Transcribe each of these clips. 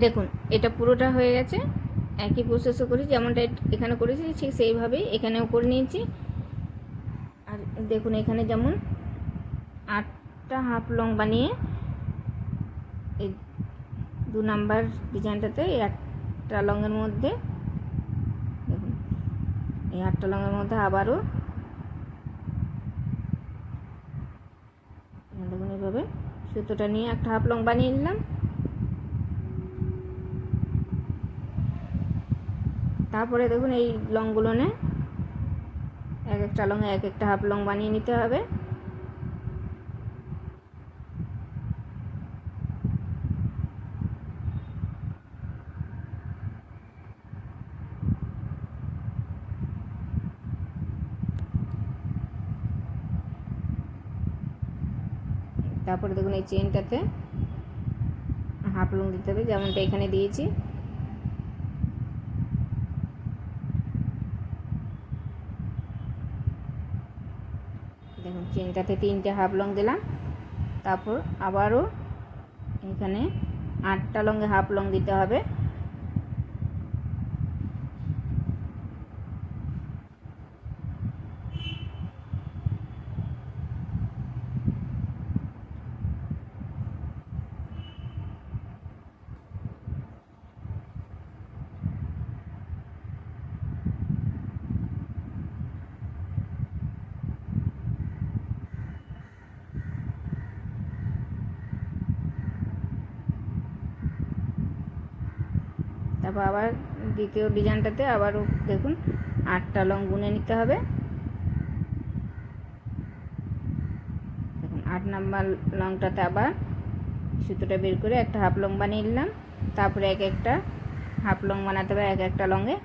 দেখুন এটা পুরোটা হয়ে গেছে। একই প্রসেসও করি, যেমনটা এখানে করেছি ঠিক সেইভাবেই এখানেও করে নিয়েছি। আর দেখুন এখানে যেমন 8টা হাফ লং বানিয়ে এই 2 নাম্বার ডিজাইনটাতে এই 8টা লংয়ের মধ্যে দেখুন এই 8টা লংয়ের মধ্যে আবারও দেখুন এইভাবে সুতোটা নিয়ে একটা হাফ লং বানিয়ে নিলাম। তারপরে দেখুন এই লংগুলো নে এক একটা লংয়ে এক একটা হাফ লং বানিয়ে নিতে হবে। তারপরে দেখুন এই চেনটাতে হাফ লং দিতে হবে, যেমনটা এখানে দিয়েছি। দেখুন চেনটাতে 3টে হাফ লং দিলাম। তারপর আবারও এখানে 8টা লংয়ে হাফ লং দিতে হবে। তারপর আবার দ্বিতীয় ডিজাইনটাতে আবারও দেখুন 8টা লং বুনে নিতে হবে। দেখুন 8 নাম্বার লংটাতে আবার সুতোটা বের করে একটা হাফ লং বানিয়ে নিলাম। তারপরে এক একটা হাফ লং বানাতে হবে এক একটা লংয়ে।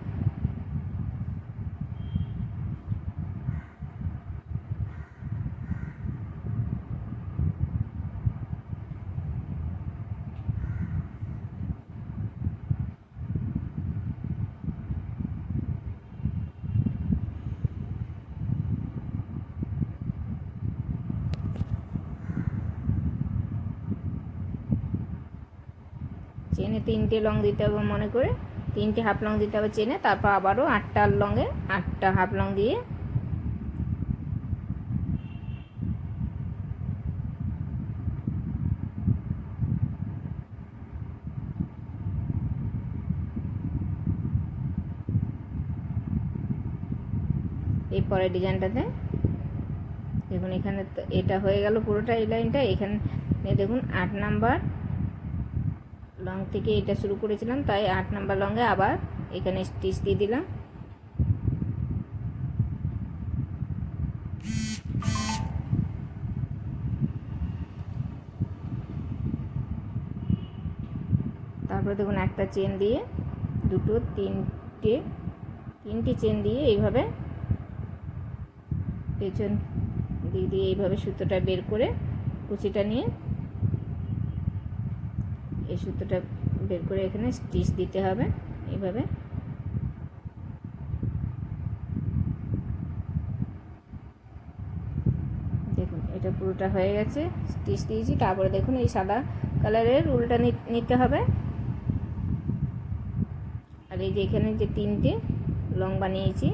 চেনে 3টে লং দিতে হবে মনে করে, 3টে হাফ লং দিতে হবে চেনে। তারপর আবারও 8টা লংয়ে 8টা হাফ লং দিয়ে এই পরের ডিজাইনটাতে দেখুন এখানে তো এটা হয়ে গেল পুরোটা এই লাইনটা। এখানে দেখুন 8 নাম্বার লং থেকে এটা শুরু করেছিলাম, তাই 8 নাম্বার লংয়ে আবার এখানে স্টিচ দিয়ে দিলাম। তারপরে দেখুন একটা চেন দিয়ে দুটো তিনটে চেন দিয়ে এইভাবে পেছন দিক দিয়ে এইভাবে সুতোটা বের করে কুচিটা নিয়ে এই সুতোটা বের করে এখানে স্টিচ দিতে হবে এইভাবে। দেখুন এটা পুরোটা হয়ে গেছে, স্টিচ দিয়েছি। তারপরে দেখুন এই সাদা কালারের উলটা নিতে হবে। আর এই যে এখানে যে 3টে লং বানিয়েছি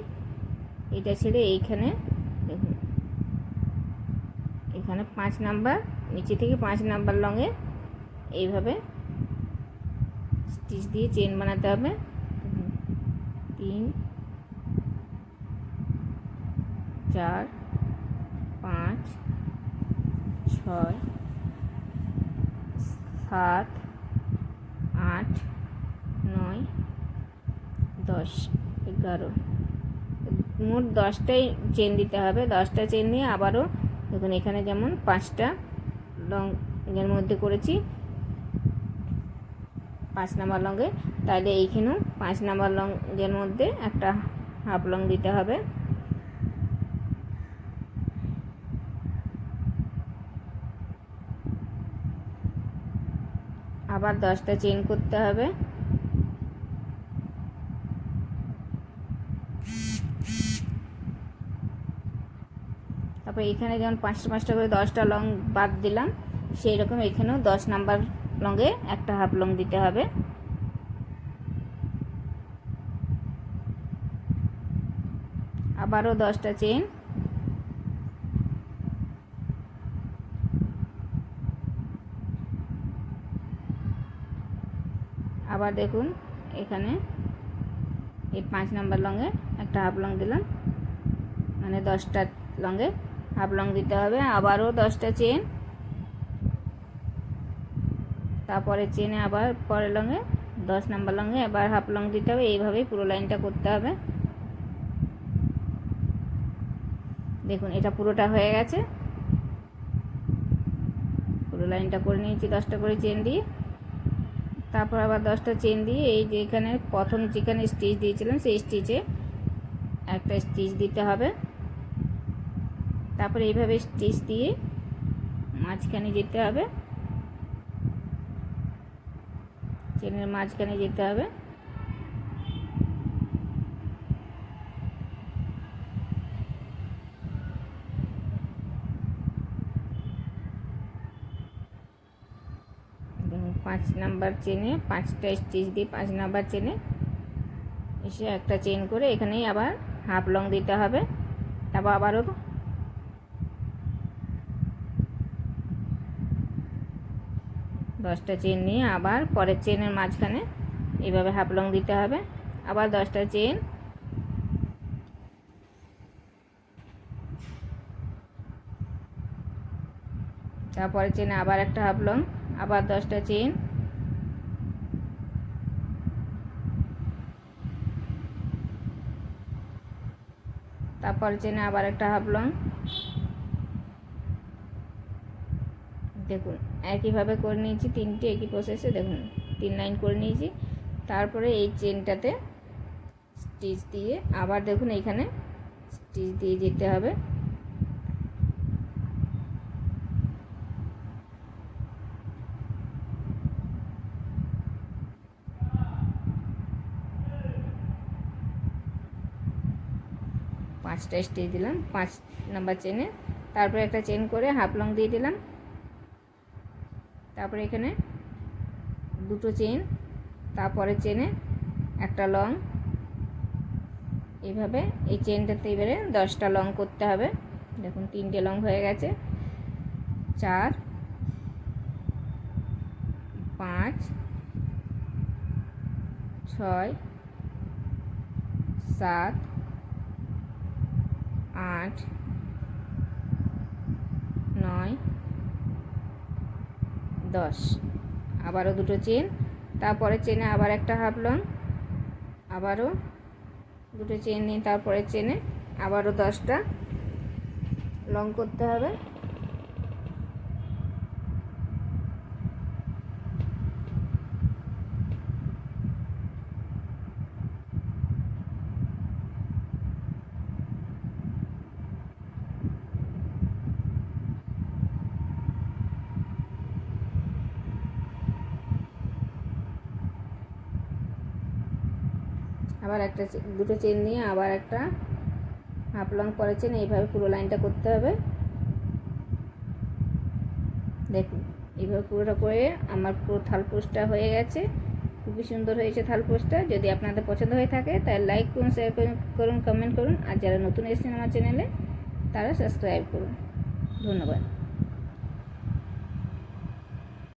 এটা ছেড়ে এইখানে দেখুন এখানে 5 নাম্বার নিচে থেকে 5 নাম্বার লংয়ে এইভাবে স্টিচ দিয়ে চেন বানাতে হবে। 3 4 5 6 7 8 9 10 11 মোট 10টাই চেন দিতে হবে। 10টা চেন দিয়ে আবারও দেখুন এখানে যেমন 5টা লং এর মধ্যে করেছি 5 নাম্বার লংয়ে, তাহলে এইখানেও 5 নাম্বার লংয়ের মধ্যে একটা হাফ লং দিতে হবে। আবার 10টা চেন করতে হবে। তারপর এখানে যেমন 5টা 5টা করে 10টা লং বাদ দিলাম, সেই রকম এখানেও 10 নাম্বার লংয়ে একটা হাফ লং দিতে হবে। আবারও 10টা চেন, আবার দেখুন এখানে এই 5 নাম্বার লংয়ে একটা হাফ লং দিলাম, মানে 10টা লংয়ে হাফ লং দিতে হবে। আবারও 10টা চেন, তারপরে চেনে আবার পরের লংয়ে 10 নাম্বার লংয়ে আবার হাফ লং দিতে হবে। এইভাবেই পুরো লাইনটা করতে হবে। দেখুন এটা পুরোটা হয়ে গেছে, পুরো লাইনটা করে নিয়েছি 10টা করে চেন দিয়ে। তারপর আবার 10টা চেন দিয়ে এই যে এখানে প্রথম যেখানে স্টিচ দিয়েছিলাম সেই স্টিচে একটা স্টিচ দিতে হবে। তারপরে এইভাবে স্টিচ দিয়ে মাঝখানে যেতে হবে, চেনের মাঝখানে যেতে হবে। দেখুন 5 নাম্বার চেনে 5টা স্টিচ দিয়ে 5 নাম্বার চেনে এসে একটা চেন করে এখানেই আবার হাফ লং দিতে হবে। তারপর আবারও 10টা চেন নিয়ে আবার পরের চেনের মাঝখানে এইভাবে হাফ লং দিতে হবে। আবার 10টা চেন, তারপরে চেনে আবার একটা হাফ লং, আবার 10টা চেন, তারপরে চেনে আবার একটা হাফ লং। দেখুন একইভাবে করে নিয়েছি তিনটে, একই প্রসেসে দেখুন 3 লাইন করে নিয়েছি। তারপরে এই চেনটাতে স্টিচ দিয়ে আবার দেখুন এইখানে স্টিচ দিয়ে যেতে হবে। পাঁচটা স্টিচ দিলাম 5 নাম্বার চেনে, তারপরে একটা চেন করে হাফ লং দিয়ে দিলাম। তারপরে এখানে দুটো চেন, তারপরে চেনে একটা লং, এইভাবে এই চেনটাতে এবারে 10টা লং করতে হবে। দেখুন 3টে লং হয়ে গেছে, 4 5 6 7 8 9 10। আবারও দুটো চেন, তারপরে চেনে আবার একটা হাফ লং, আবারও দুটো চেন নিয়ে তারপরে চেনে আবারও 10টা লং করতে হবে। আবার একটা দুটো চেন নিয়ে আবার একটা হাফ লং পরে চেন, এইভাবে পুরো লাইনটা করতে হবে। দেখুন এইভাবে পুরোটা করে আমার পুরো থালপোস্টটা হয়ে গেছে। খুবই সুন্দর হয়েছে থালপোস্টটা। যদি আপনাদের পছন্দ হয়ে থাকে তাহলে লাইক করুন, শেয়ার করুন, কমেন্ট করুন। আর যারা নতুন এসেছেন আমার চ্যানেলে তারা সাবস্ক্রাইব করুন। ধন্যবাদ।